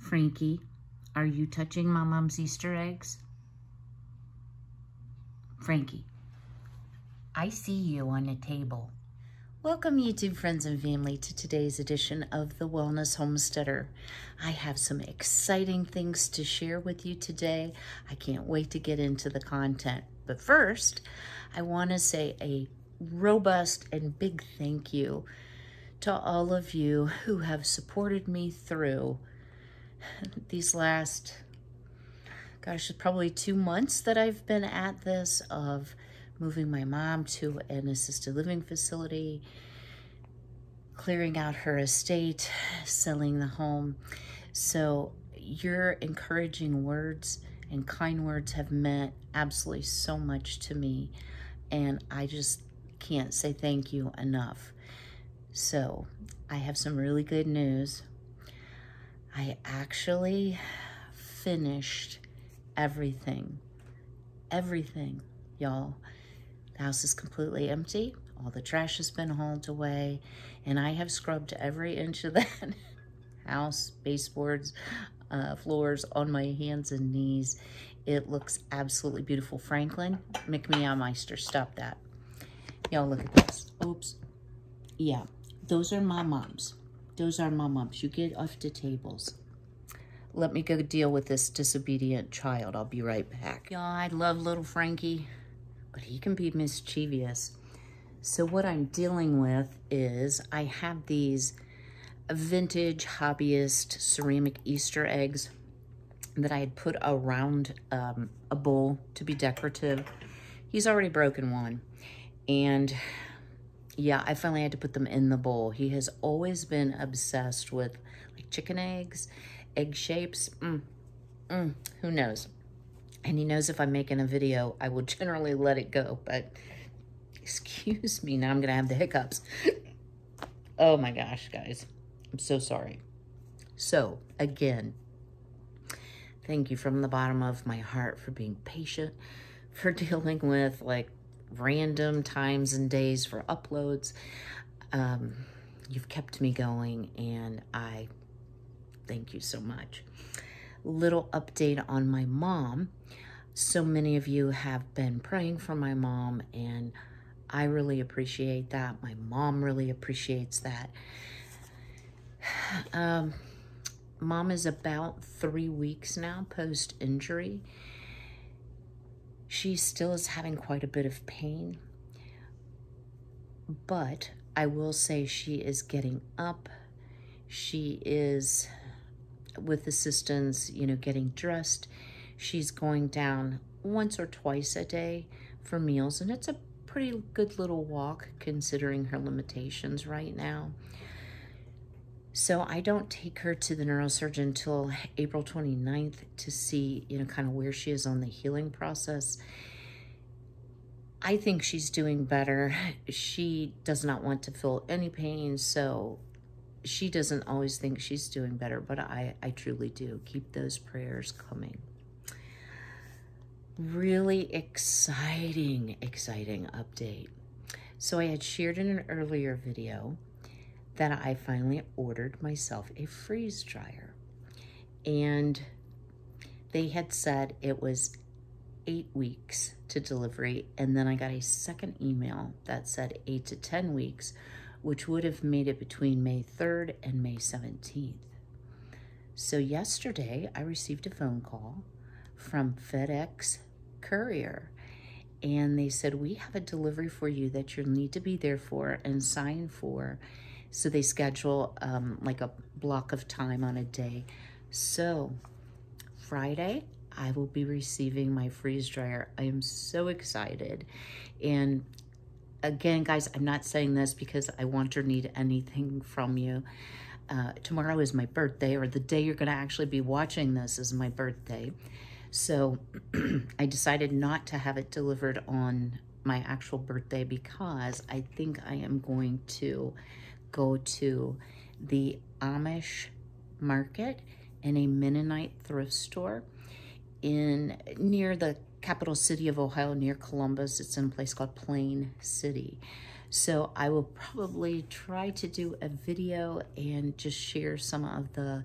Frankie, are you touching my mom's Easter eggs? Frankie, I see you on the table. Welcome, YouTube friends and family, to today's edition of The Wellness Homesteader. I have some exciting things to share with you today. I can't wait to get into the content. But first, I want to say a robust and big thank you to all of you who have supported me through these last, gosh, probably 2 months that I've been at this, of moving my mom to an assisted living facility, clearing out her estate, selling the home. So your encouraging words and kind words have meant absolutely so much to me, and I just can't say thank you enough. So I have some really good news. I actually finished everything, y'all. The house is completely empty. All the trash has been hauled away, and I have scrubbed every inch of that house, baseboards, floors on my hands and knees. It looks absolutely beautiful. Franklin, McMeowmeister, stop that. Y'all, look at this. Oops. Yeah, those are my moms. Those are my moms. You get off the tables. Let me go deal with this disobedient child. I'll be right back. Y'all, I love little Frankie, but he can be mischievous. So what I'm dealing with is I have these vintage hobbyist ceramic Easter eggs that I had put around a bowl to be decorative. He's already broken one. And yeah, I finally had to put them in the bowl. He has always been obsessed with like chicken eggs, egg shapes. Who knows? And he knows if I'm making a video, I will generally let it go. But excuse me, now I'm going to have the hiccups. Oh my gosh, guys. I'm so sorry. So again, thank you from the bottom of my heart for being patient, for dealing with like random times and days for uploads. You've kept me going, and I thank you so much. Little update on my mom. So many of you have been praying for my mom, and I really appreciate that. My mom really appreciates that. Mom is about 3 weeks now post-injury. She still is having quite a bit of pain, but I will say she is getting up. She is, with assistance, getting dressed. She's going down once or twice a day for meals, and it's a pretty good little walk considering her limitations right now. So I don't take her to the neurosurgeon until April 29th to see, kind of where she is on the healing process. I think she's doing better. She does not want to feel any pain, so she doesn't always think she's doing better, but I truly do. Keep those prayers coming. Really exciting update. So I had shared in an earlier video that I finally ordered myself a freeze dryer, and they had said it was 8 weeks to delivery, and then I got a second email that said 8 to 10 weeks, which would have made it between May 3rd and May 17th. So yesterday I received a phone call from FedEx Courier, and they said, we have a delivery for you that you'll need to be there for and sign for. So they schedule like a block of time on a day. So Friday, I will be receiving my freeze dryer. I am so excited. And again, guys, I'm not saying this because I want or need anything from you. Tomorrow is my birthday, or the day you're going to actually be watching this is my birthday. So I decided not to have it delivered on my actual birthday because I think I am going to go to the Amish market in a Mennonite thrift store near the capital city of Ohio, near Columbus. It's in a place called Plain City. So I will probably try to do a video and just share some of the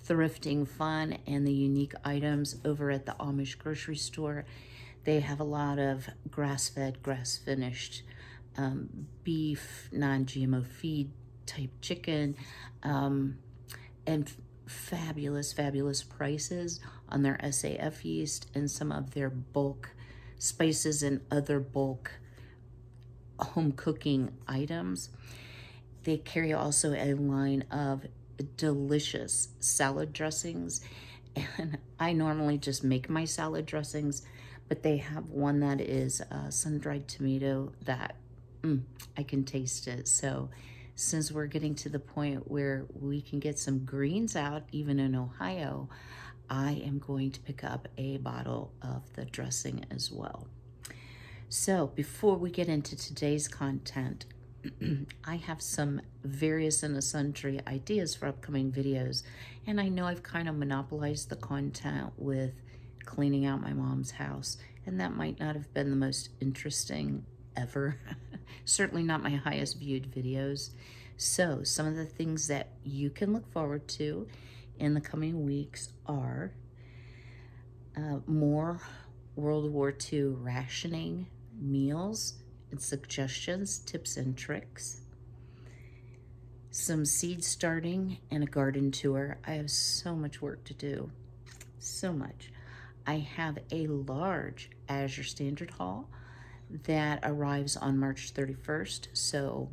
thrifting fun and the unique items over at the Amish grocery store. They have a lot of grass-fed, grass-finished beef, non-GMO feed type chicken, and fabulous, fabulous prices on their SAF yeast and some of their bulk spices and other bulk home cooking items. They carry also a line of delicious salad dressings, and I normally just make my salad dressings, but they have one that is sun-dried tomato that I can taste it. So since we're getting to the point where we can get some greens out, even in Ohio, I am going to pick up a bottle of the dressing as well. So before we get into today's content, I have some various and sundry ideas for upcoming videos, and I know I've kind of monopolized the content with cleaning out my mom's house, and that might not have been the most interesting ever. Certainly not my highest viewed videos. So some of the things that you can look forward to in the coming weeks are more World War II rationing meals and suggestions, tips and tricks, some seed starting and a garden tour. I have so much work to do, so much. I have a large Azure Standard haul that arrives on March 31st. So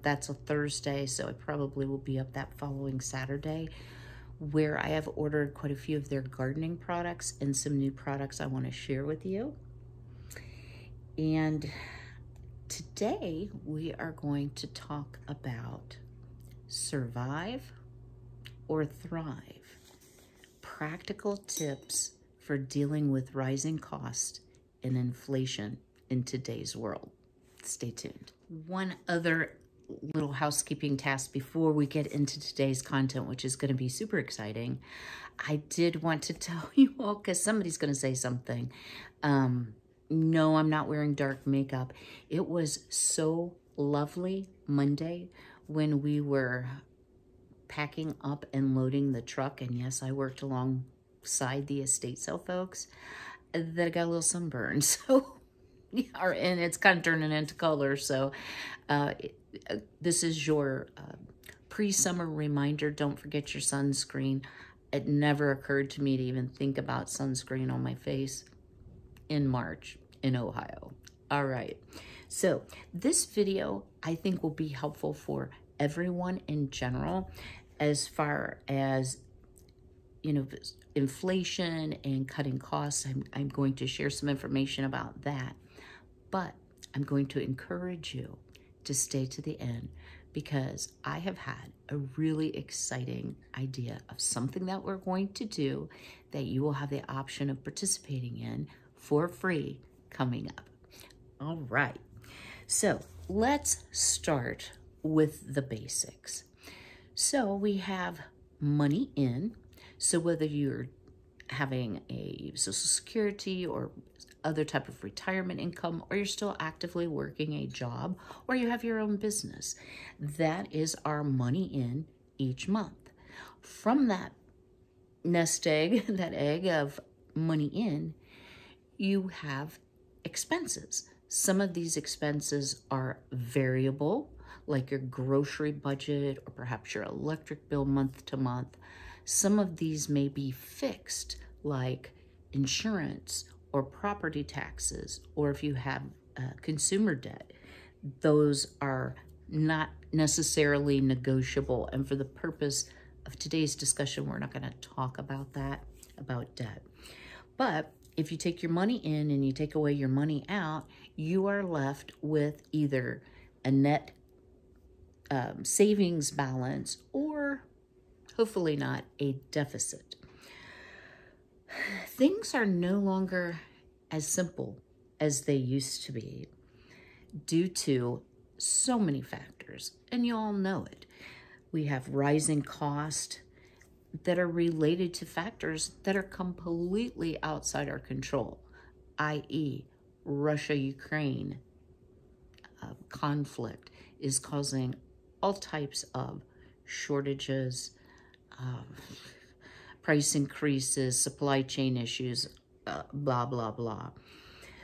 that's a Thursday, so it probably will be up that following Saturday, where I have ordered quite a few of their gardening products and some new products I want to share with you. And today we are going to talk about survive or thrive. Practical tips for dealing with rising costs and inflation in today's world. Stay tuned. One other little housekeeping task before we get into today's content, which is going to be super exciting. I did want to tell you all, because somebody's going to say something. No, I'm not wearing dark makeup. It was so lovely Monday when we were packing up and loading the truck. And yes, I worked alongside the estate sale folks, that I got a little sunburn. So, yeah, and it's kind of turning into color. So this is your pre-summer reminder. Don't forget your sunscreen. It never occurred to me to even think about sunscreen on my face in March in Ohio. All right. So this video, I think, will be helpful for everyone in general, as far as, you know, inflation and cutting costs. I'm going to share some information about that, but I'm going to encourage you to stay to the end, because I have had a really exciting idea of something that we're going to do that you will have the option of participating in for free coming up. All right, so let's start with the basics. So we have money in. So whether you're having a Social Security or other type of retirement income, or you're still actively working a job, or you have your own business, that is our money in each month. From that nest egg, that egg of money in, you have expenses. Some of these expenses are variable, like your grocery budget or perhaps your electric bill month to month. Some of these may be fixed, like insurance or property taxes, or if you have consumer debt, those are not necessarily negotiable. And for the purpose of today's discussion, we're not going to talk about that, about debt. But if you take your money in and you take away your money out, you are left with either a net savings balance, or hopefully not, a deficit. Things are no longer as simple as they used to be due to so many factors, and you all know it. We have rising costs that are related to factors that are completely outside our control, i.e. Russia-Ukraine conflict is causing all types of shortages, price increases, supply chain issues, blah, blah, blah.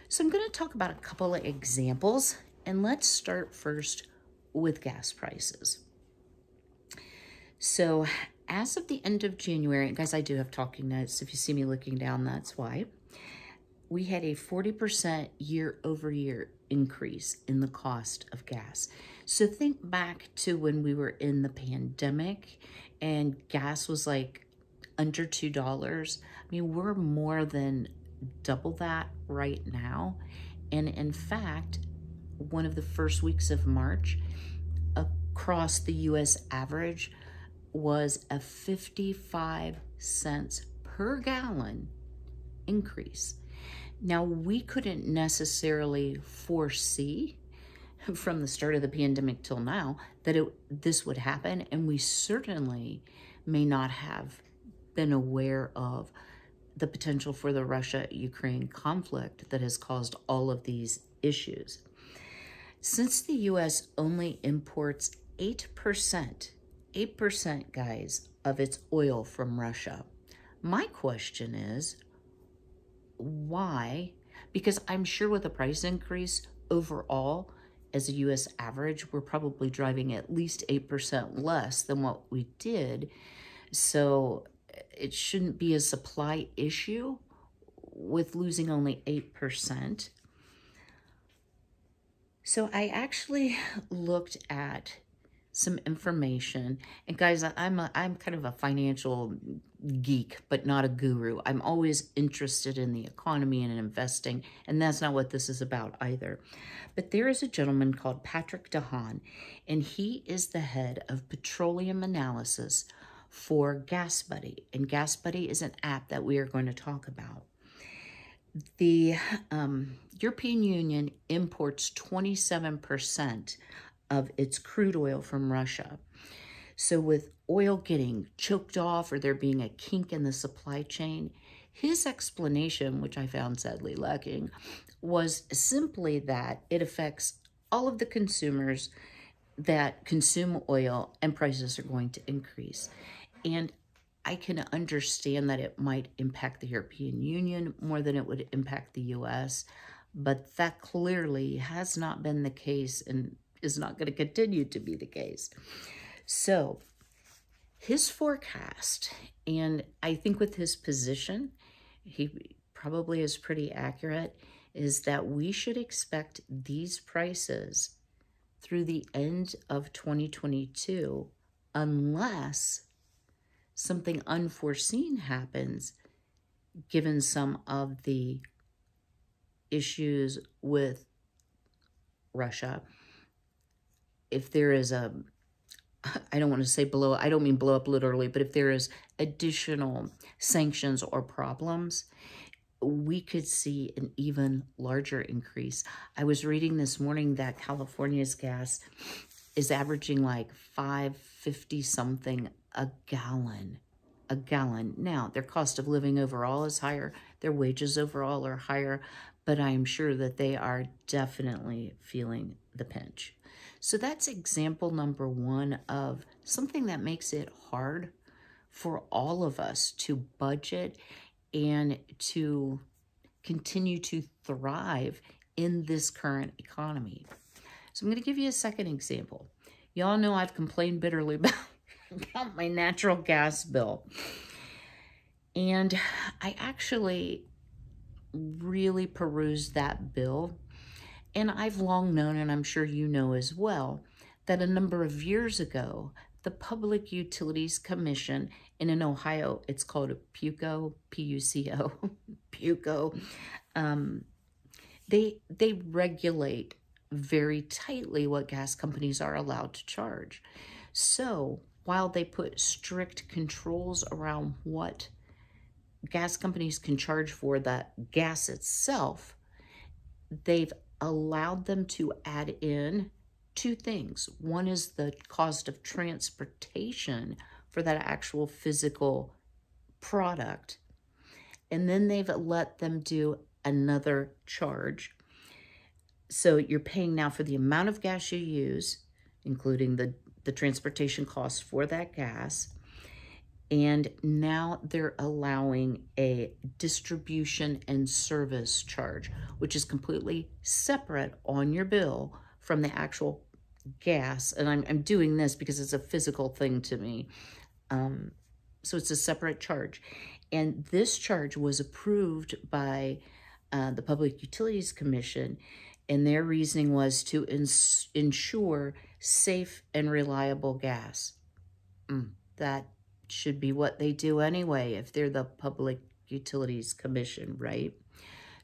So I'm going to talk about a couple of examples, and let's start first with gas prices. So as of the end of January, and guys, I do have talking notes. If you see me looking down, that's why. We had a 40% year-over-year increase in the cost of gas. So think back to when we were in the pandemic and gas was like under $2. I mean, we're more than double that right now. And in fact, one of the first weeks of March, across the US average was a 55 cents per gallon increase. Now, we couldn't necessarily foresee from the start of the pandemic till now that this would happen, and we certainly may not have been aware of the potential for the Russia-Ukraine conflict that has caused all of these issues. Since the U.S. only imports 8%, guys, of its oil from Russia, my question is, why? Because I'm sure with a price increase overall, as a U.S. average, we're probably driving at least 8% less than what we did. So it shouldn't be a supply issue with losing only 8%. So I actually looked at some information, and guys, I'm kind of a financial geek, but not a guru. I'm always interested in the economy and in investing, and that's not what this is about either. But there is a gentleman called Patrick DeHaan, and he is the head of petroleum analysis for GasBuddy, and GasBuddy is an app that we are going to talk about. The European Union imports 27% of its crude oil from Russia. So with oil getting choked off or there being a kink in the supply chain, his explanation, which I found sadly lacking, was simply that it affects all of the consumers that consume oil and prices are going to increase. And I can understand that it might impact the European Union more than it would impact the US, but that clearly has not been the case and is not going to continue to be the case. So his forecast, and I think with his position, he probably is pretty accurate, is that we should expect these prices through the end of 2022 unless something unforeseen happens, given some of the issues with Russia. If there is a, I don't want to say I don't mean blow up literally, but if there is additional sanctions or problems, we could see an even larger increase. I was reading this morning that California's gas is averaging like $5.50 something a gallon. Now, their cost of living overall is higher. Their wages overall are higher, but I'm sure that they are definitely feeling the pinch. So that's example number one of something that makes it hard for all of us to budget and to continue to thrive in this current economy. So I'm going to give you a second example. Y'all know I've complained bitterly about my natural gas bill. And I actually really perused that bill. And I've long known, and I'm sure you know as well, that a number of years ago, the Public Utilities Commission, and in Ohio, it's called a PUCO, P-U-C-O, PUCO. They regulate very tightly what gas companies are allowed to charge. So while they put strict controls around what gas companies can charge for the gas itself, they've allowed them to add in two things. One is the cost of transportation for that actual physical product. And then they've let them do another charge. So you're paying now for the amount of gas you use, including the transportation costs for that gas. And now they're allowing a distribution and service charge, which is completely separate on your bill from the actual gas. And I'm doing this because it's a physical thing to me. So it's a separate charge. And this charge was approved by the Public Utilities Commission, and their reasoning was to ensure safe and reliable gas. That should be what they do anyway if they're the Public Utilities Commission, right?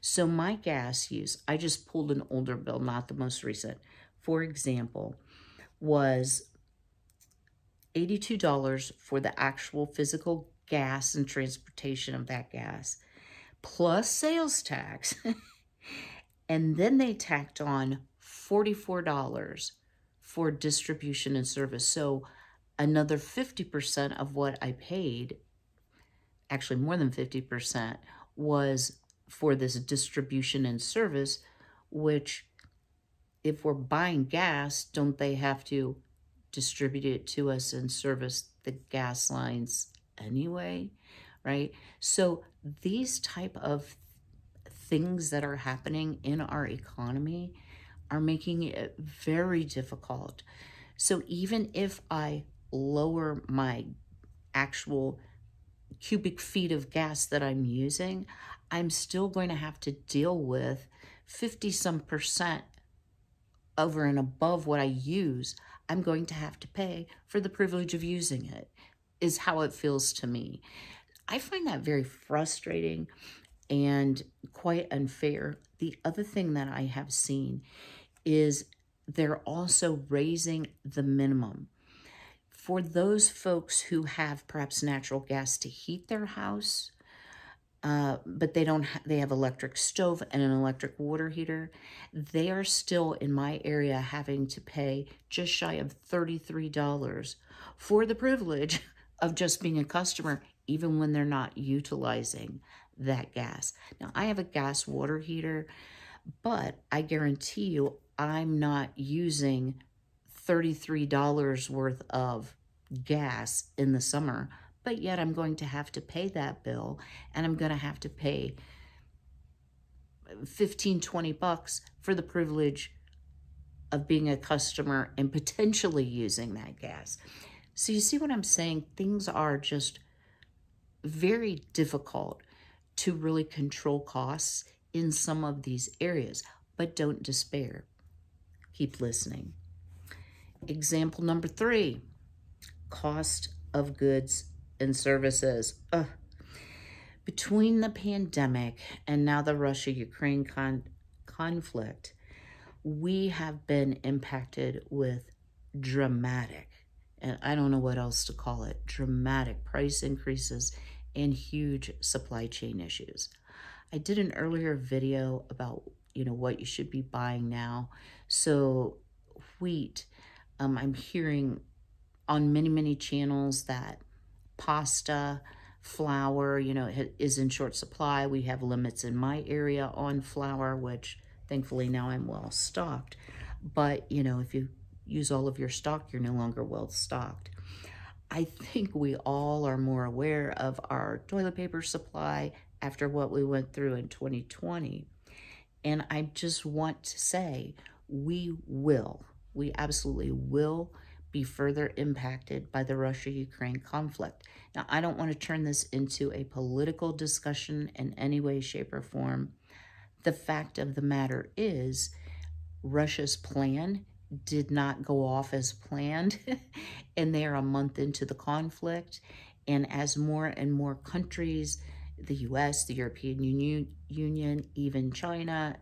So my gas use, I just pulled an older bill, not the most recent, for example, was $82 for the actual physical gas and transportation of that gas, plus sales tax. And then they tacked on $44 for distribution and service. So another 50% of what I paid, actually more than 50%, was for this distribution and service, which if we're buying gas, don't they have to distribute it to us and service the gas lines anyway, right? So these type of things that are happening in our economy are making it very difficult. So even if I lower my actual cubic feet of gas that I'm using, I'm still going to have to deal with 50-some% over and above what I use. I'm going to have to pay for the privilege of using it, is how it feels to me. I find that very frustrating and quite unfair. The other thing that I have seen is they're also raising the minimum. For those folks who have perhaps natural gas to heat their house, but they have electric stove and an electric water heater, they are still in my area having to pay just shy of $33 for the privilege of just being a customer, even when they're not utilizing that gas. Now, I have a gas water heater, but I guarantee you I'm not using $33 worth of gas in the summer, but yet I'm going to have to pay that bill, and I'm going to have to pay 15, 20 bucks for the privilege of being a customer and potentially using that gas. So you see what I'm saying? Things are just very difficult to really control costs in some of these areas, but don't despair. Keep listening. Example number 3, cost of goods and services. Between the pandemic and now the Russia-Ukraine conflict, we have been impacted with dramatic, and I don't know what else to call it, dramatic price increases and huge supply chain issues. I did an earlier video about, what you should be buying now. So wheat, I'm hearing on many, many channels that pasta, flour, is in short supply. We have limits in my area on flour, which thankfully now I'm well stocked. But, if you use all of your stock, you're no longer well stocked. I think we all are more aware of our toilet paper supply after what we went through in 2020. And I just want to say we absolutely will be further impacted by the Russia-Ukraine conflict. Now, I don't want to turn this into a political discussion in any way, shape, or form. The fact of the matter is, Russia's plan did not go off as planned, and they are a month into the conflict. And as more and more countries, the US, the European Union, even China,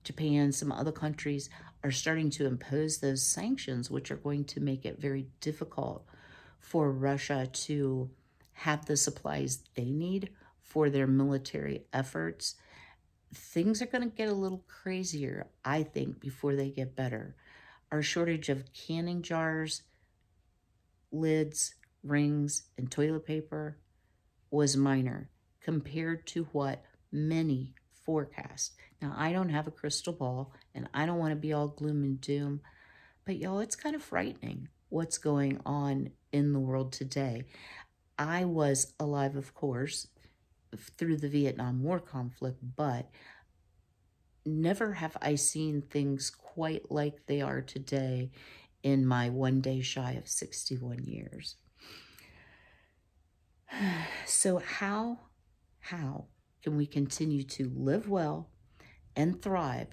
Japan, some other countries are starting to impose those sanctions, which are going to make it very difficult for Russia to have the supplies they need for their military efforts. Things are going to get a little crazier, I think, before they get better. Our shortage of canning jars, lids, rings, and toilet paper was minor compared to what many forecast. Now, I don't have a crystal ball, and I don't want to be all gloom and doom, but y'all, it's kind of frightening what's going on in the world today. I was alive, of course, through the Vietnam War conflict, but never have I seen things quite like they are today in my one day shy of 61 years. So how can we continue to live well and thrive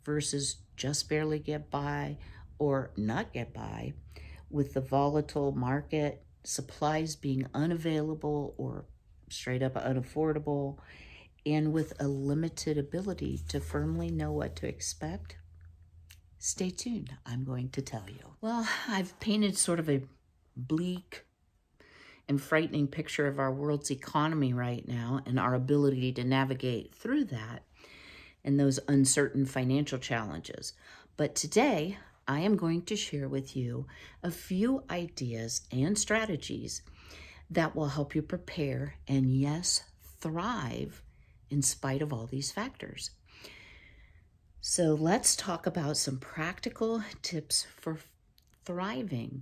versus just barely get by or not get by with the volatile market, supplies being unavailable or straight up unaffordable, and with a limited ability to firmly know what to expect? Stay tuned. I'm going to tell you. Well, I've painted sort of a bleak and frightening picture of our world's economy right now and our ability to navigate through that and those uncertain financial challenges. But today, I am going to share with you a few ideas and strategies that will help you prepare and, yes, thrive in spite of all these factors. So let's talk about some practical tips for thriving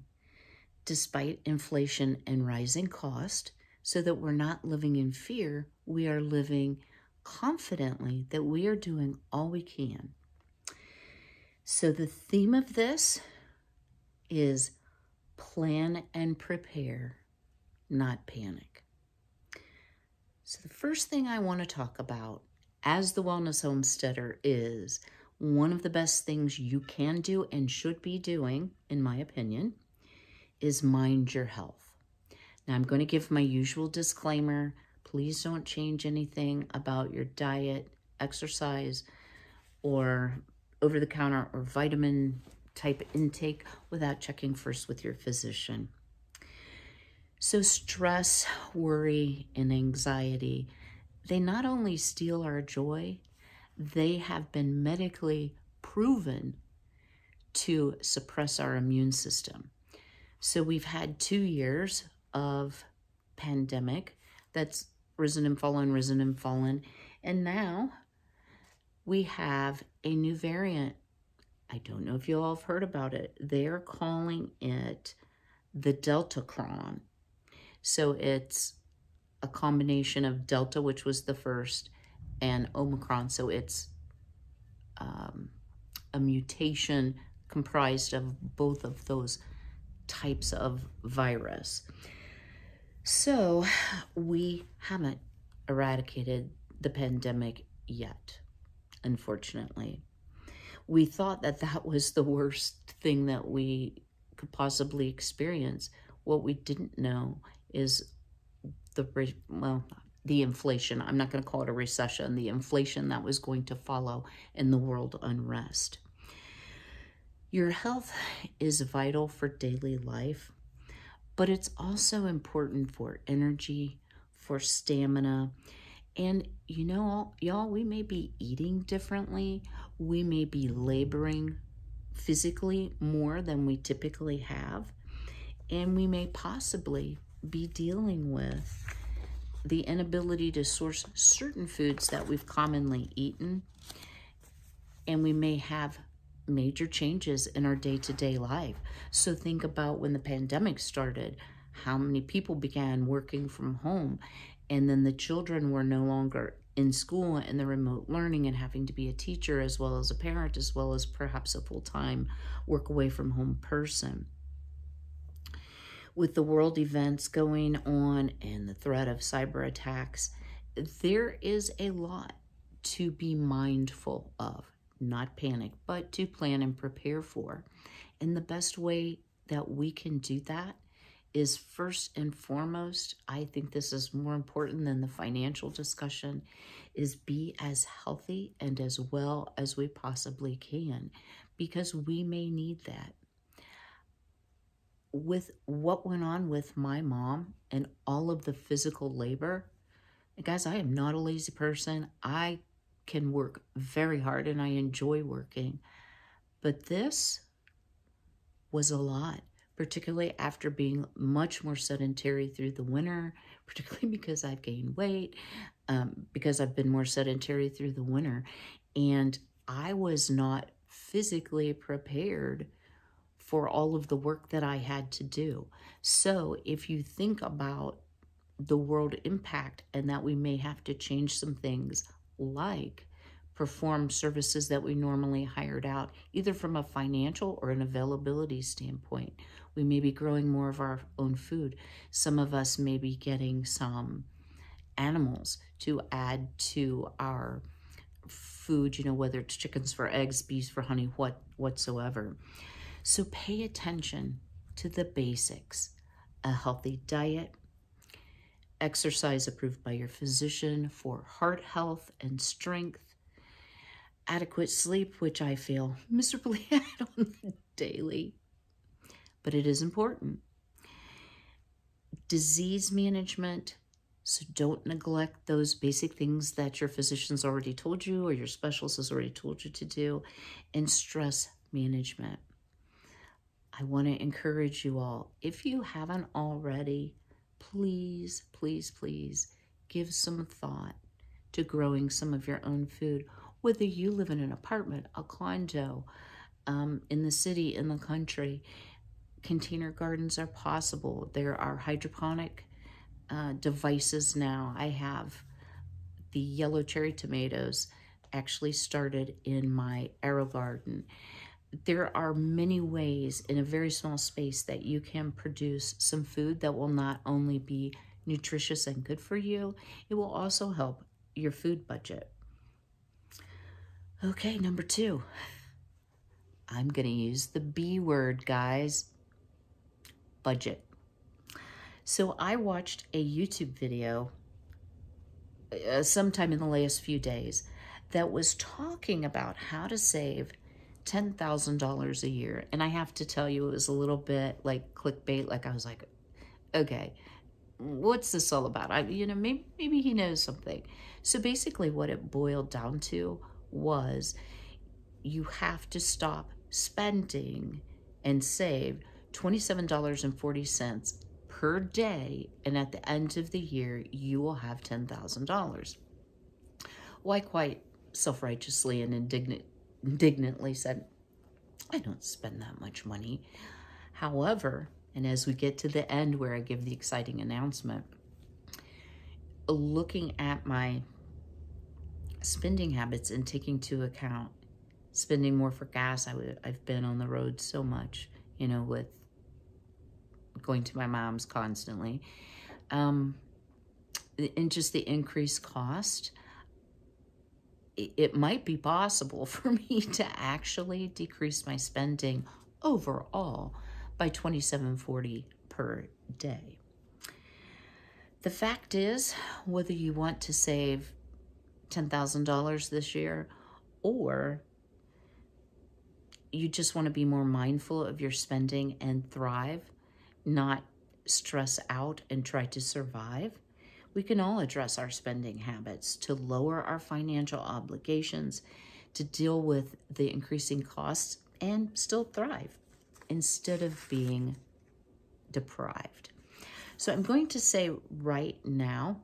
despite inflation and rising cost, so that we're not living in fear. We are living confidently that we are doing all we can. So the theme of this is plan and prepare, not panic. So the first thing I want to talk about as the Wellness Homesteader is one of the best things you can do and should be doing, in my opinion, is mind your health. Now, I'm going to give my usual disclaimer. Please don't change anything about your diet, exercise, or over-the-counter or vitamin type intake without checking first with your physician. So stress, worry, and anxiety, they not only steal our joy, they have been medically proven to suppress our immune system. So we've had 2 years of pandemic that's risen and fallen, and now we have a new variant. I don't know if you all have heard about it. They're calling it the Deltacron. So it's a combination of Delta, which was the first, and Omicron. So it's a mutation comprised of both of those types of virus. So we haven't eradicated the pandemic yet, unfortunately. We thought that that was the worst thing that we could possibly experience. What we didn't know is the inflation. I'm not going to call it a recession, the inflation that was going to follow in the world unrest. Your health is vital for daily life, but it's also important for energy, for stamina. And you know, y'all, we may be eating differently. We may be laboring physically more than we typically have. And we may possibly be dealing with the inability to source certain foods that we've commonly eaten. And we may have major changes in our day-to-day life. So think about when the pandemic started, how many people began working from home, and then the children were no longer in school and the remote learning and having to be a teacher as well as a parent, as well as perhaps a full-time work away from home person. With the world events going on and the threat of cyber attacks, there is a lot to be mindful of. Not panic, but to plan and prepare for. And the best way that we can do that is, first and foremost, I think this is more important than the financial discussion, is be as healthy and as well as we possibly can, because we may need that. With what went on with my mom and all of the physical labor, guys, I am not a lazy person. I can work very hard and I enjoy working, but this was a lot, particularly after being much more sedentary through the winter, particularly because I've gained weight, because I've been more sedentary through the winter, and I was not physically prepared for all of the work that I had to do. So if you think about the world impact, and that we may have to change some things, like perform services that we normally hired out, either from a financial or an availability standpoint. We may be growing more of our own food. Some of us may be getting some animals to add to our food, whether it's chickens for eggs, bees for honey, whatsoever. So pay attention to the basics: a healthy diet, exercise approved by your physician for heart health and strength, adequate sleep, which I fail miserably at on the daily, but it is important. Disease management, so don't neglect those basic things that your physician's already told you or your specialist has already told you to do, and stress management. I want to encourage you all, if you haven't already, please, please, please give some thought to growing some of your own food, whether you live in an apartment, a condo, in the city, in the country. Container gardens are possible. There are hydroponic devices now. I have the yellow cherry tomatoes actually started in my AeroGarden. There are many ways in a very small space that you can produce some food that will not only be nutritious and good for you, it will also help your food budget. Okay, number 2. I'm going to use the B word, guys. Budget. So I watched a YouTube video sometime in the last few days that was talking about how to save $10,000 a year. And I have to tell you, it was a little bit like clickbait. Like I was like, okay, what's this all about? Maybe he knows something. So basically what it boiled down to was you have to stop spending and save $27.40 per day, and at the end of the year, you will have $10,000. Well, I quite self-righteously and indignantly said, I don't spend that much money. However, and as we get to the end where I give the exciting announcement, looking at my spending habits and taking into account spending more for gas, I've been on the road so much, with going to my mom's constantly, and just the increased cost, it might be possible for me to actually decrease my spending overall by $27.40 per day. The fact is, whether you want to save $10,000 this year, or you just want to be more mindful of your spending and thrive, not stress out and try to survive, we can all address our spending habits to lower our financial obligations, to deal with the increasing costs, and still thrive instead of being deprived. So I'm going to say right now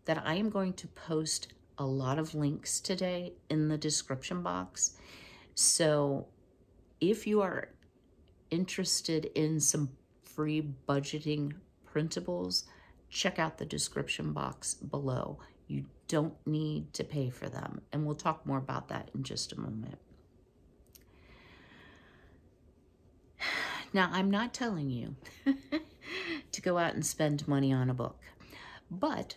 that I am going to post a lot of links today in the description box. So if you are interested in some free budgeting printables, check out the description box below. You don't need to pay for them, and we'll talk more about that in just a moment. Now, I'm not telling you to go out and spend money on a book, but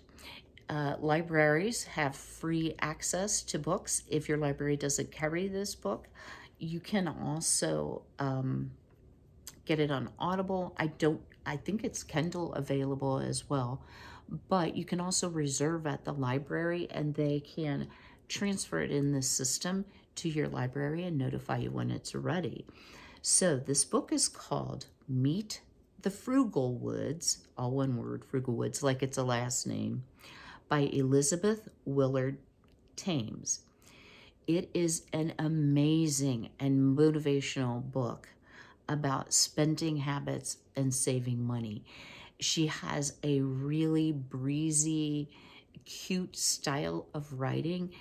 libraries have free access to books. If your library doesn't carry this book, you can also get it on Audible. I think it's Kindle available as well, but you can also reserve at the library and they can transfer it in the system to your library and notify you when it's ready. So this book is called Meet the Frugal Woods, all one word, Frugal Woods, like it's a last name, by Elizabeth Willard Thames. It is an amazing and motivational book about spending habits and saving money. She has a really breezy, cute style of writing,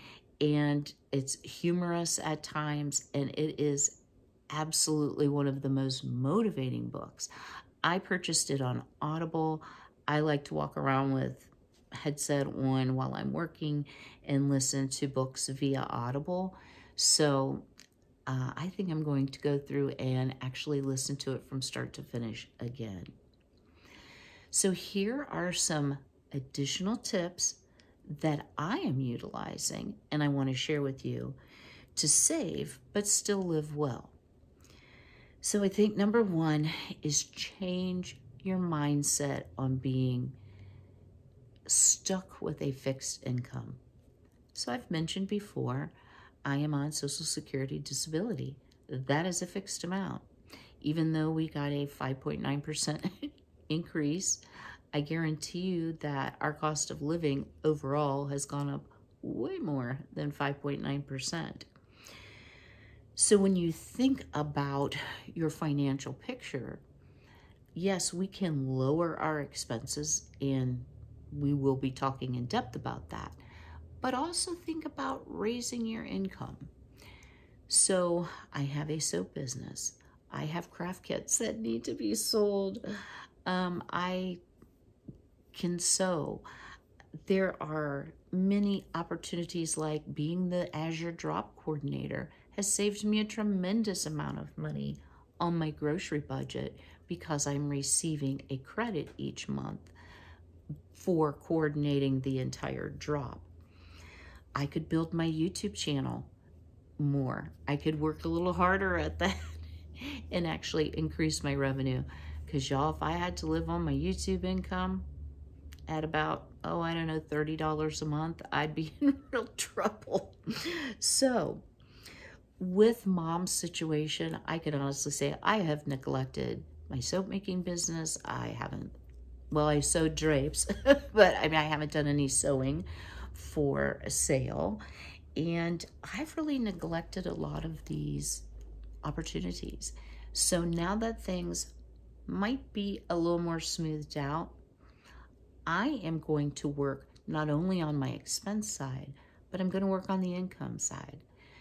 and it's humorous at times, and it is absolutely one of the most motivating books. I purchased it on Audible. I like to walk around with headset on while I'm working and listen to books via Audible. So I think I'm going to go through and actually listen to it from start to finish again. So here are some additional tips that I am utilizing and I want to share with you to save but still live well. So I think number one is change your mindset on being stuck with a fixed income. So I've mentioned before, I am on Social Security disability. That is a fixed amount. Even though we got a 5.9% increase, I guarantee you that our cost of living overall has gone up way more than 5.9%. So when you think about your financial picture, yes, we can lower our expenses, and we will be talking in depth about that, but also think about raising your income. So I have a soap business. I have craft kits that need to be sold. I can sew. There are many opportunities, like being the Azure Drop Coordinator has saved me a tremendous amount of money on my grocery budget because I'm receiving a credit each month for coordinating the entire drop. I could build my YouTube channel more. I could work a little harder at that and actually increase my revenue. Because y'all, if I had to live on my YouTube income at about, I don't know, $30 a month, I'd be in real trouble. So with Mom's situation, I can honestly say I have neglected my soap making business. I sewed drapes, but I haven't done any sewing for a sale. And I've really neglected a lot of these opportunities. So now that things might be a little more smoothed out, I am going to work not only on my expense side, but I'm going to work on the income side.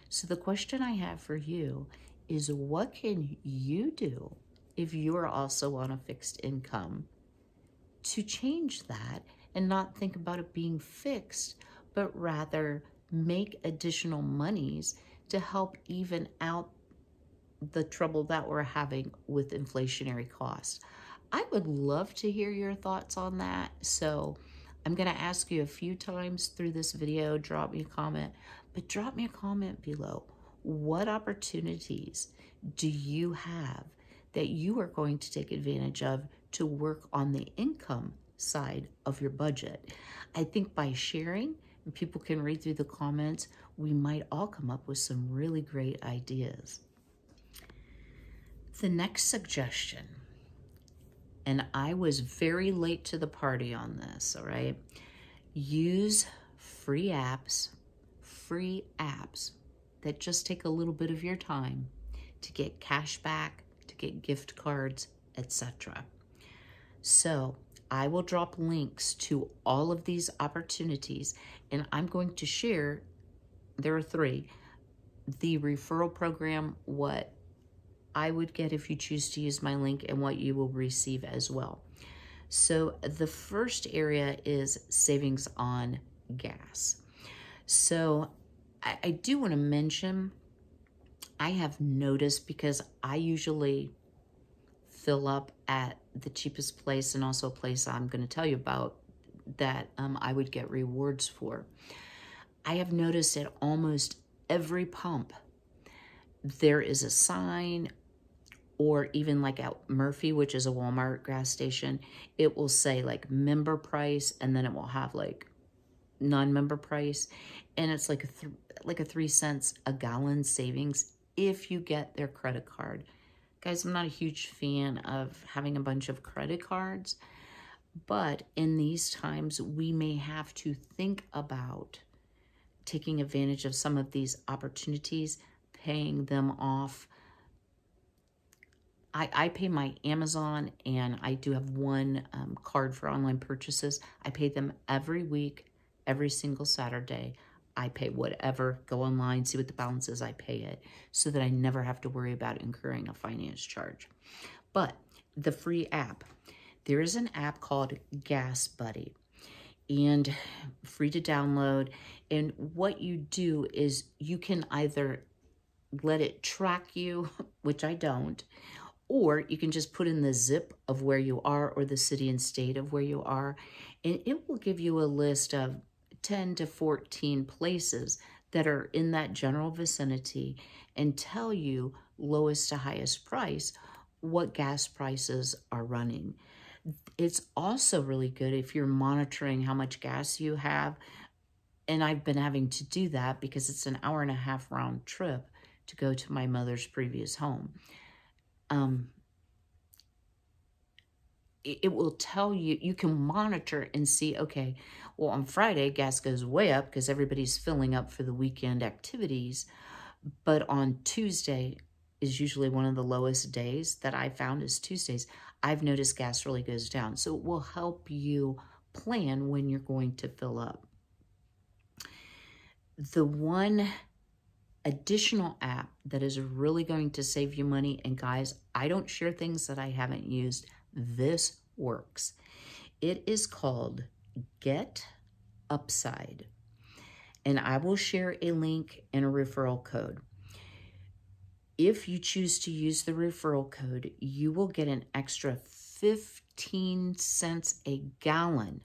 So the question I have for you is, what can you do if you're also on a fixed income to change that and not think about it being fixed, but rather make additional monies to help even out the trouble that we're having with inflationary costs? I would love to hear your thoughts on that. So I'm going to ask you a few times through this video, drop me a comment, but drop me a comment below. What opportunities do you have that you are going to take advantage of to work on the income side of your budget? I think by sharing, and people can read through the comments, we might all come up with some really great ideas. The next suggestion, and I was very late to the party on this, all right? Use free apps that just take a little bit of your time to get cash back, to get gift cards, etc. So I will drop links to all of these opportunities, and I'm going to share, there are 3, the referral program, what I would get if you choose to use my link, and what you will receive as well. So the first area is savings on gas. So I do want to mention, I have noticed, because I usually fill up at the cheapest place, and also a place I'm going to tell you about that I would get rewards for. I have noticed at almost every pump, there is a sign, or even like at Murphy, which is a Walmart gas station, it will say like member price, and then it will have like non-member price, and it's like a 3 cents a gallon savings if you get their credit card. Guys, I'm not a huge fan of having a bunch of credit cards, but in these times, we may have to think about taking advantage of some of these opportunities, paying them off. I pay my Amazon, and I do have one card for online purchases. I pay them every week, every single Saturday. I pay whatever, go online, see what the balance is, I pay it, so that I never have to worry about incurring a finance charge. But the free app, there is an app called Gas Buddy, and free to download. And what you do is you can either let it track you, which I don't, or you can just put in the zip of where you are or the city and state of where you are, and it will give you a list of 10 to 14 places that are in that general vicinity and tell you lowest to highest price what gas prices are running. It's also really good if you're monitoring how much gas you have, and I've been having to do that because it's an 1.5 hour round trip to go to my mother's previous home. It will tell you, you can monitor and see, okay, well, on Friday, gas goes way up because everybody's filling up for the weekend activities. But on Tuesday is usually one of the lowest days that I found is Tuesdays. I've noticed gas really goes down. So it will help you plan when you're going to fill up. The one additional app that is really going to save you money, and guys, I don't share things that I haven't used. This works. It is called Get Upside, and I will share a link and a referral code. If you choose to use the referral code, you will get an extra 15 cents a gallon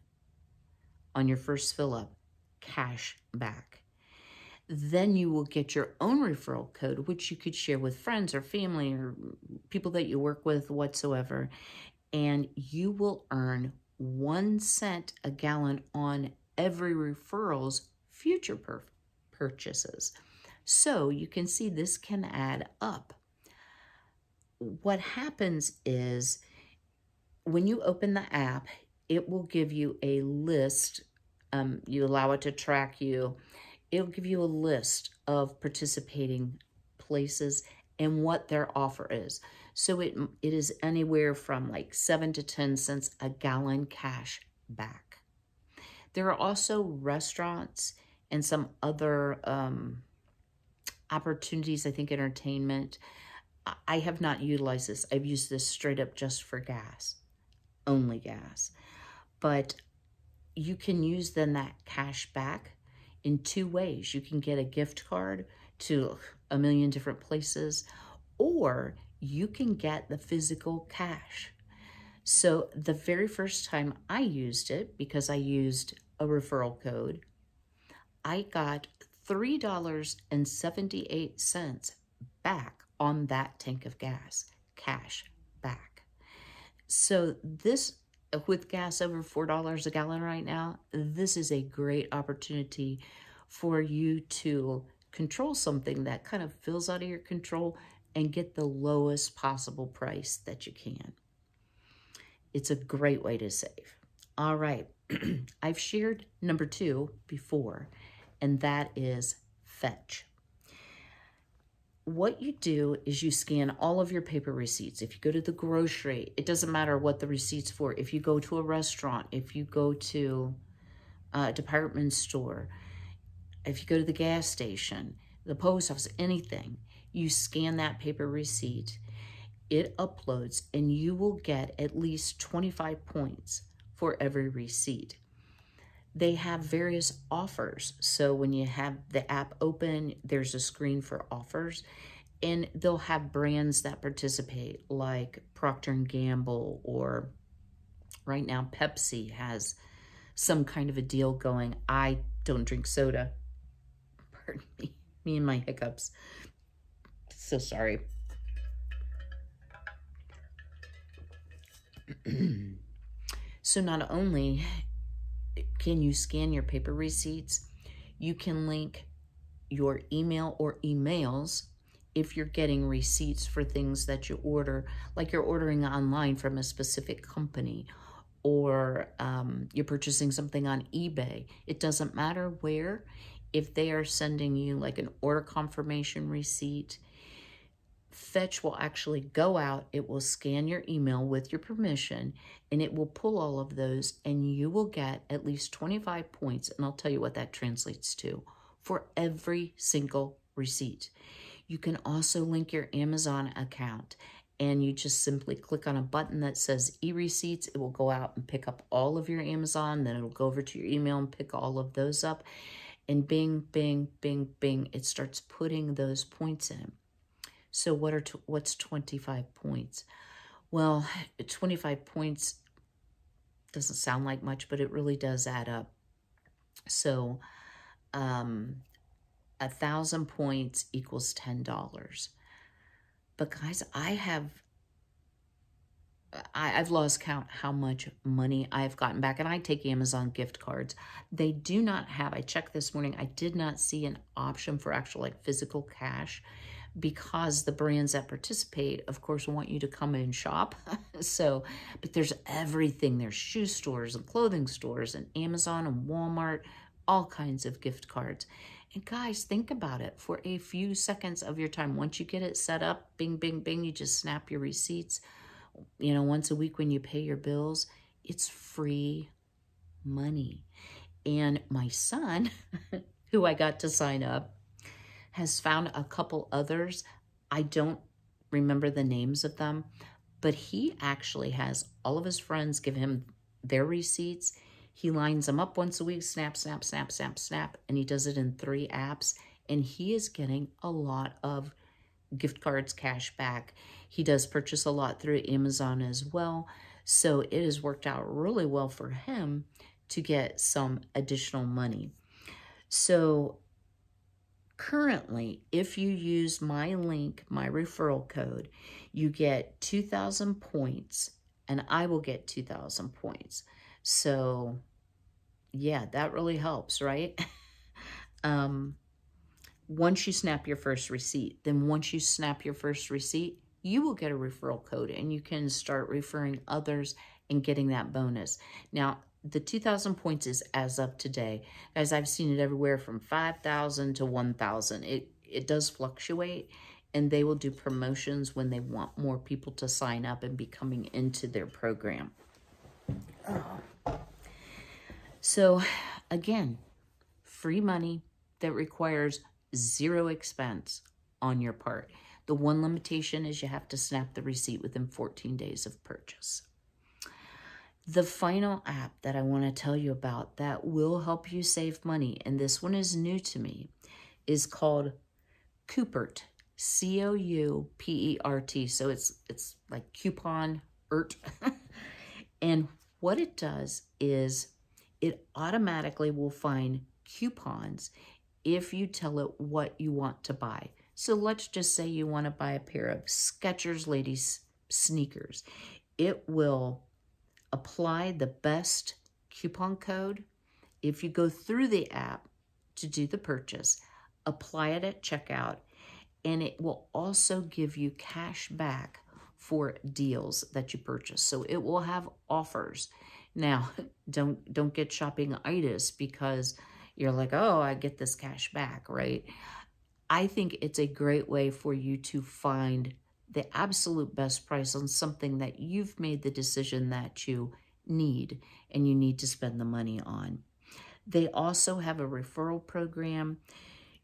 on your first fill up, cash back. Then you will get your own referral code, which you could share with friends or family or people that you work with whatsoever, and you will earn 1 cent a gallon on every referral's future purchases. So you can see this can add up. What happens is when you open the app, it will give you a list. You allow it to track you. It'll give you a list of participating places and what their offer is. So it is anywhere from like 7 to 10 cents a gallon cash back. There are also restaurants and some other opportunities, I think entertainment. I have not utilized this. I've used this straight up just for gas, only gas. But you can use then that cash back in 2 ways. You can get a gift card to a million different places, or you can get the physical cash. So the very first time I used it, because I used a referral code, I got $3.78 back on that tank of gas, cash back. So this, with gas over $4 a gallon right now, this is a great opportunity for you to control something that kind of feels out of your control and get the lowest possible price that you can. It's a great way to save. All right, I've shared number 2 before, and that is Fetch. What you do is you scan all of your paper receipts. If you go to the grocery, it doesn't matter what the receipt's for. If you go to a restaurant, if you go to a department store, if you go to the gas station, the post office, anything, you scan that paper receipt, it uploads, and you will get at least 25 points for every receipt. They have various offers. So when you have the app open, there's a screen for offers, and they'll have brands that participate like Procter & Gamble, or right now Pepsi has some kind of a deal going. I don't drink soda. Pardon me and my hiccups. So sorry. So not only can you scan your paper receipts, you can link your email or emails if you're getting receipts for things that you order, like you're ordering online from a specific company, or you're purchasing something on eBay. It doesn't matter where. If they are sending you like an order confirmation receipt, Fetch will actually go out, it will scan your email with your permission, and it will pull all of those, and you will get at least 25 points, and I'll tell you what that translates to, for every single receipt. You can also link your Amazon account, and you just simply click on a button that says e-receipts. It will go out and pick up all of your Amazon. Then it'll go over to your email and pick all of those up. And bing, bing, bing, bing, it starts putting those points in. So what's 25 points? Well, 25 points doesn't sound like much, but it really does add up. So 1,000 points equals $10. But guys, I've lost count how much money I've gotten back, and I take Amazon gift cards. They do not have, I checked this morning, I did not see an option for actual like physical cash, because the brands that participate, of course, want you to come and shop. So, but there's everything. There's shoe stores and clothing stores and Amazon and Walmart, all kinds of gift cards. And guys, think about it. For a few seconds of your time, once you get it set up, bing, bing, bing, you just snap your receipts. You know, once a week when you pay your bills, it's free money. And my son, who I got to sign up, has found a couple others. I don't remember the names of them, but he actually has all of his friends give him their receipts. He lines them up once a week, snap, snap, snap, snap, snap, and he does it in 3 apps, and he is getting a lot of gift cards, cash back. He does purchase a lot through Amazon as well, so it has worked out really well for him to get some additional money. So currently, if you use my link, my referral code, you get 2,000 points, and I will get 2,000 points. So yeah, that really helps, right? Once you snap your first receipt, then once you snap your first receipt, you will get a referral code, and you can start referring others and getting that bonus. Now, the 2,000 points is as of today. Guys, I've seen it everywhere from 5,000 to 1,000. It does fluctuate, and they will do promotions when they want more people to sign up and be coming into their program. So, again, free money that requires 0 expense on your part. The one limitation is you have to snap the receipt within 14 days of purchase. The final app that I want to tell you about that will help you save money, and this one is new to me, is called Coupert, C-O-U-P-E-R-T. So it's like coupon-ert. And what it does is it automatically will find coupons if you tell it what you want to buy. So let's just say you want to buy a pair of Skechers ladies sneakers. It will apply the best coupon code. If you go through the app to do the purchase, apply it at checkout, and it will also give you cash back for deals that you purchase. So it will have offers. Now, don't get shopping-itis because you're like, oh, I get this cash back, right? I think it's a great way for you to find the absolute best price on something that you've made the decision that you need and you need to spend the money on. They also have a referral program.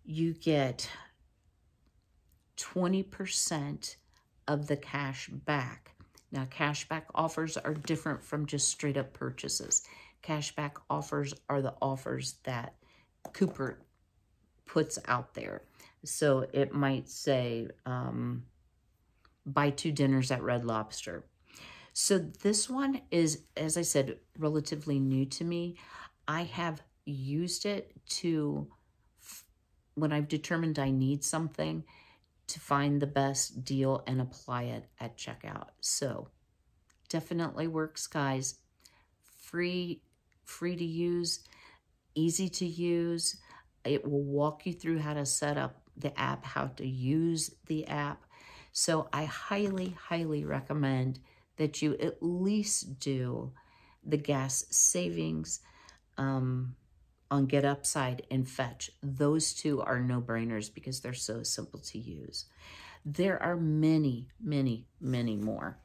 You get 20% of the cash back. Now, cashback offers are different from just straight up purchases. Cashback offers are the offers that Coupert puts out there. So it might say, buy 2 dinners at Red Lobster. So this one is, as I said, relatively new to me. I have used it to, when I've determined I need something, to find the best deal and apply it at checkout. So definitely works, guys. Free to use, easy to use. It will walk you through how to set up the app, how to use the app. So I highly, highly recommend that you at least do the gas savings on Get Upside and Fetch. Those 2 are no-brainers because they're so simple to use. There are many, many, many more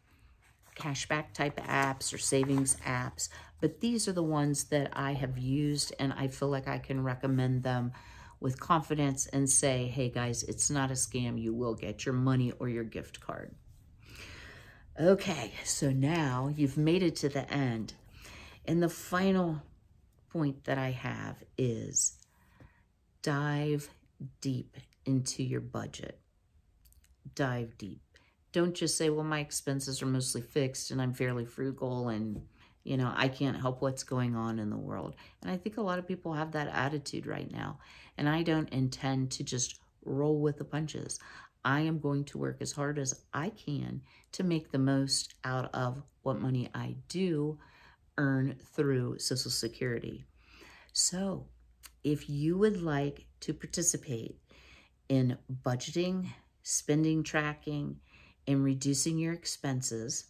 cashback type apps or savings apps, but these are the ones that I have used, and I feel like I can recommend them with confidence and say, hey guys, it's not a scam. You will get your money or your gift card. Okay, so now you've made it to the end. And the final point that I have is dive deep into your budget. Dive deep. Don't just say, well, my expenses are mostly fixed and I'm fairly frugal and, you know, I can't help what's going on in the world. And I think a lot of people have that attitude right now. And I don't intend to just roll with the punches. I am going to work as hard as I can to make the most out of what money I do earn through Social Security. So if you would like to participate in budgeting, spending tracking, and reducing your expenses,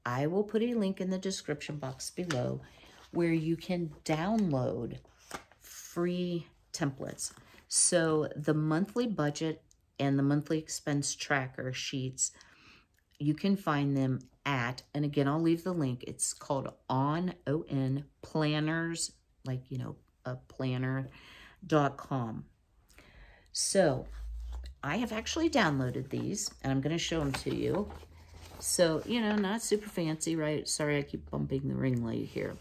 I will put a link in the description box below where you can download free templates. So the monthly budget and the monthly expense tracker sheets, you can find them at, and again, I'll leave the link. It's called On Planners, like, you know, a planner.com. So I have actually downloaded these and I'm going to show them to you. So, you know, not super fancy, right? Sorry, I keep bumping the ring light here.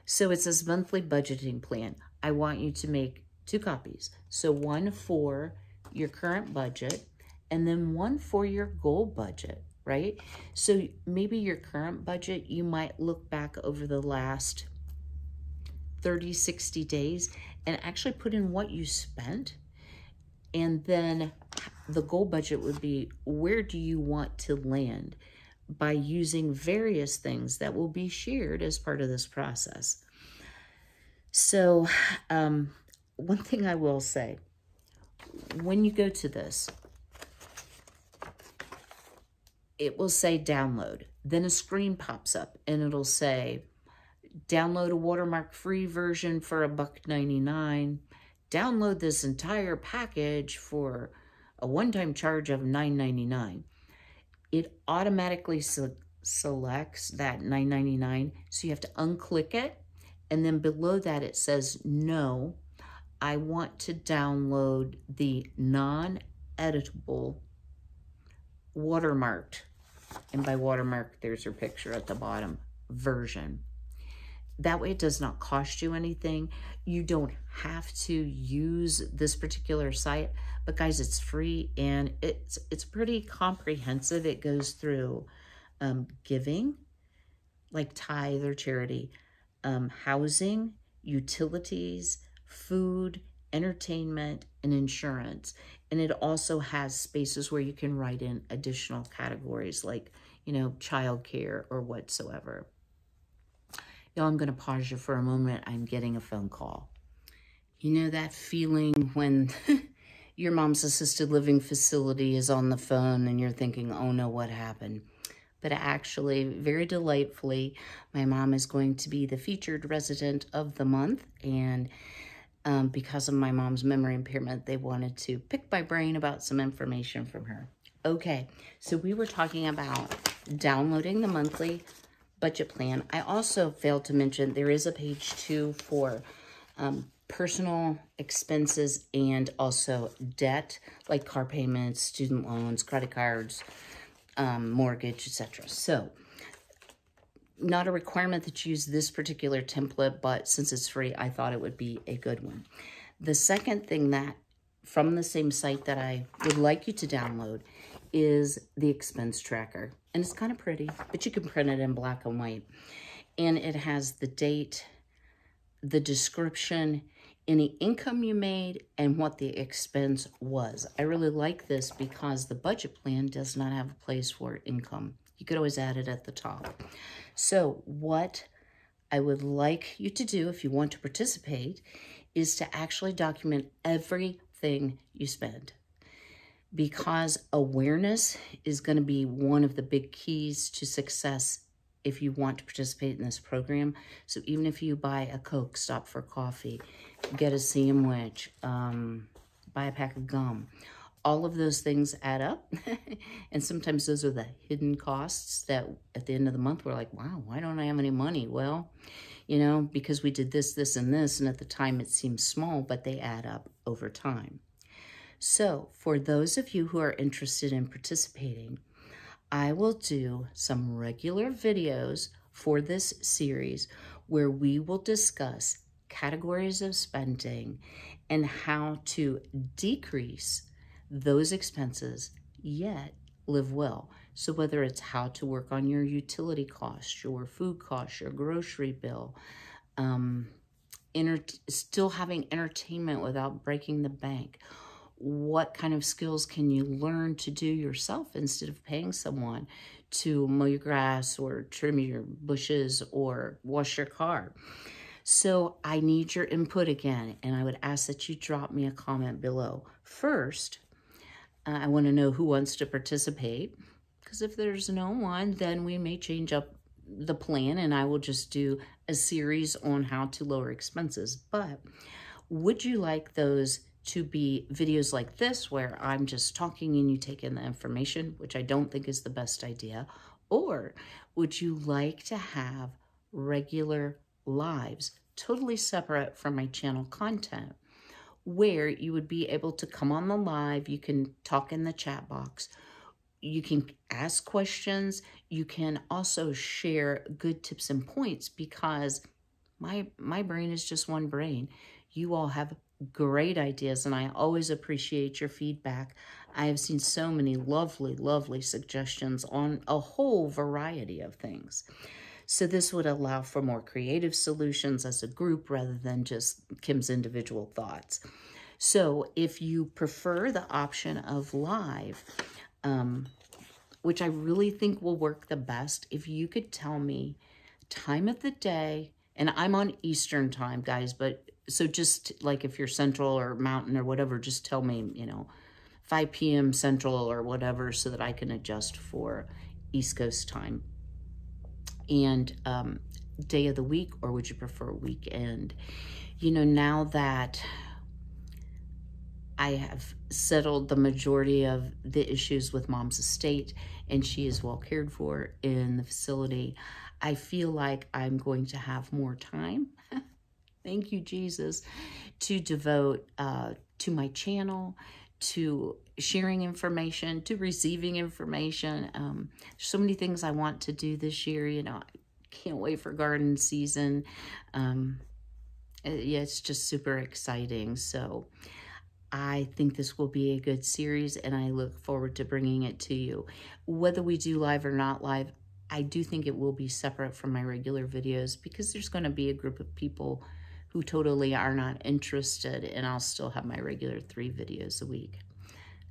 So it says monthly budgeting plan. I want you to make 2 copies. So one for your current budget and then one for your goal budget, right? So maybe your current budget, you might look back over the last 30, 60 days and actually put in what you spent. And then the goal budget would be, where do you want to land by using various things that will be shared as part of this process. So one thing I will say, when you go to this, it will say download. Then a screen pops up and it'll say, download a watermark-free version for $1.99. Download this entire package for a one-time charge of $9.99. It automatically selects that $9.99, so you have to unclick it, and then below that it says, no, I want to download the non-editable watermarked, and by watermark, there's her picture at the bottom, version. That way it does not cost you anything. You don't have to use this particular site, but guys, it's free and it's pretty comprehensive. It goes through giving, like tithe or charity, housing, utilities, food, entertainment, and insurance. And it also has spaces where you can write in additional categories like, you know, childcare or whatsoever. Y'all, I'm going to pause you for a moment. I'm getting a phone call. You know that feeling when your mom's assisted living facility is on the phone and you're thinking, oh no, what happened? But actually, very delightfully, my mom is going to be the featured resident of the month. And because of my mom's memory impairment, they wanted to pick my brain about some information from her. Okay, so we were talking about downloading the monthly budget plan. I also failed to mention there is a page 2 for personal expenses and also debt, like car payments, student loans, credit cards, mortgage, etc. So not a requirement that you use this particular template, but since it's free, I thought it would be a good one. The second thing that from the same site that I would like you to download is the expense tracker. And it's kind of pretty, but you can print it in black and white. And it has the date, the description, any income you made, and what the expense was. I really like this because the budget plan does not have a place for income. You could always add it at the top. So what I would like you to do if you want to participate is to actually document everything you spend, because awareness is going to be one of the big keys to success if you want to participate in this program. So even if you buy a Coke, stop for coffee, get a sandwich, buy a pack of gum, all of those things add up. And sometimes those are the hidden costs that at the end of the month, we're like, wow, why don't I have any money? Well, you know, because we did this, this, and this, and at the time it seems small, but they add up over time. So for those of you who are interested in participating, I will do some regular videos for this series where we will discuss categories of spending and how to decrease those expenses yet live well. So whether it's how to work on your utility costs, your food costs, your grocery bill, still having entertainment without breaking the bank. What kind of skills can you learn to do yourself instead of paying someone to mow your grass or trim your bushes or wash your car? So I need your input again, and I would ask that you drop me a comment below. First, I want to know who wants to participate, because if there's no one, then we may change up the plan and I will just do a series on how to lower expenses. But would you like those to be videos like this where I'm just talking and you take in the information, which I don't think is the best idea? Or would you like to have regular lives, totally separate from my channel content, where you would be able to come on the live, you can talk in the chat box, you can ask questions, you can also share good tips and points, because my brain is just one brain. You all have great ideas, and I always appreciate your feedback. I have seen so many lovely, lovely suggestions on a whole variety of things. So this would allow for more creative solutions as a group rather than just Kim's individual thoughts. So if you prefer the option of live, which I really think will work the best, if you could tell me time of the day, and I'm on Eastern time, guys, but so just like if you're Central or Mountain or whatever, just tell me, 5 p.m. Central or whatever, so that I can adjust for East Coast time. And day of the week, or would you prefer weekend? Now that I have settled the majority of the issues with Mom's estate and she is well cared for in the facility, I feel like I'm going to have more time, thank you, Jesus, to devote to my channel, to sharing information, to receiving information. There's so many things I want to do this year. I can't wait for garden season. Yeah, it's just super exciting. So I think this will be a good series, and I look forward to bringing it to you. Whether we do live or not live, I do think it will be separate from my regular videos, because there's going to be a group of people who totally are not interested, and I'll still have my regular 3 videos a week.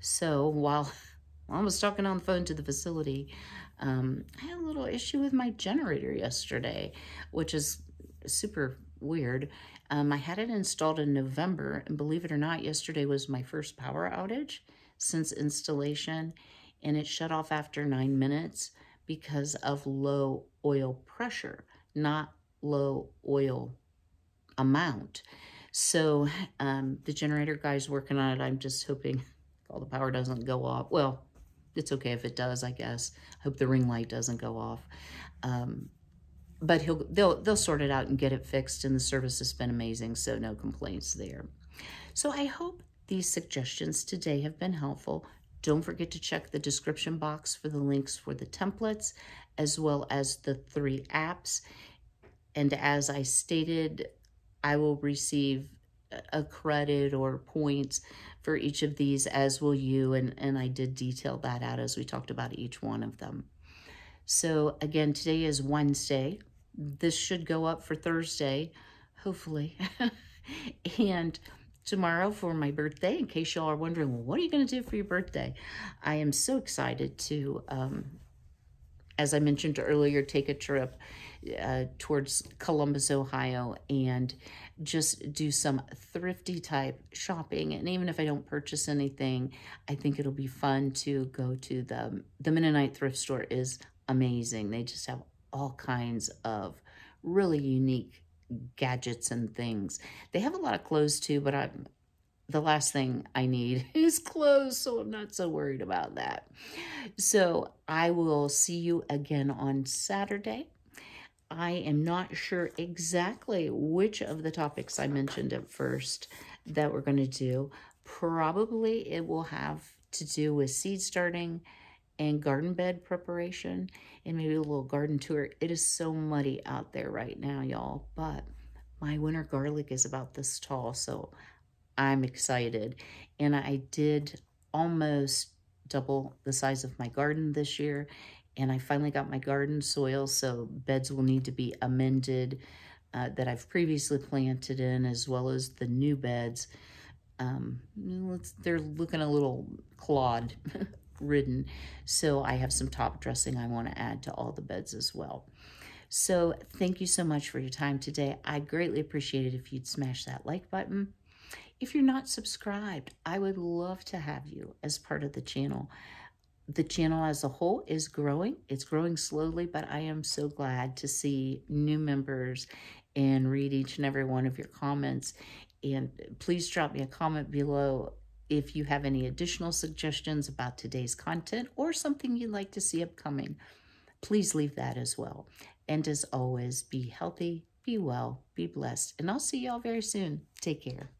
So while I was talking on the phone to the facility, I had a little issue with my generator yesterday, which is super weird. I had it installed in November, and believe it or not, yesterday was my first power outage since installation, and it shut off after 9 minutes because of low oil pressure, not low oil amount. So the generator guy's working on it. I'm just hoping all the power doesn't go off. Well, it's okay if it does, I guess. I hope the ring light doesn't go off. But they'll sort it out and get it fixed, and the service has been amazing, so no complaints there. So I hope these suggestions today have been helpful. Don't forget to check the description box for the links for the templates, as well as the 3 apps. And as I stated, I will receive a credit or points for each of these, as will you, and I did detail that out as we talked about each one of them. So again, today is Wednesday. This should go up for Thursday, hopefully. And tomorrow for my birthday, in case y'all are wondering, well, what are you going to do for your birthday? I am so excited to, as I mentioned earlier, take a trip towards Columbus, Ohio, and just do some thrifty type shopping. And even if I don't purchase anything, I think it'll be fun to go to the Mennonite thrift store. Is amazing. They just have all kinds of really unique gadgets and things. They have a lot of clothes too, but the last thing I need is clothes, so I'm not so worried about that. So I will see you again on Saturday. I am not sure exactly which of the topics I mentioned at first that we're going to do. Probably it will have to do with seed starting and garden bed preparation and maybe a little garden tour. It is so muddy out there right now, y'all, but my winter garlic is about this tall, so I'm excited. And I did almost double the size of my garden this year, and I finally got my garden soil, so beds will need to be amended that I've previously planted in, as well as the new beds. They're looking a little clawed ridden, so I have some top dressing I want to add to all the beds as well. So thank you so much for your time today. I greatly appreciate it if you'd smash that like button. If you're not subscribed, I would love to have you as part of the channel. The channel as a whole is growing. It's growing slowly, but I am so glad to see new members and read each and every one of your comments. And please drop me a comment below if you have any additional suggestions about today's content or something you'd like to see upcoming. Please leave that as well. And as always, be healthy, be well, be blessed, and I'll see y'all very soon. Take care.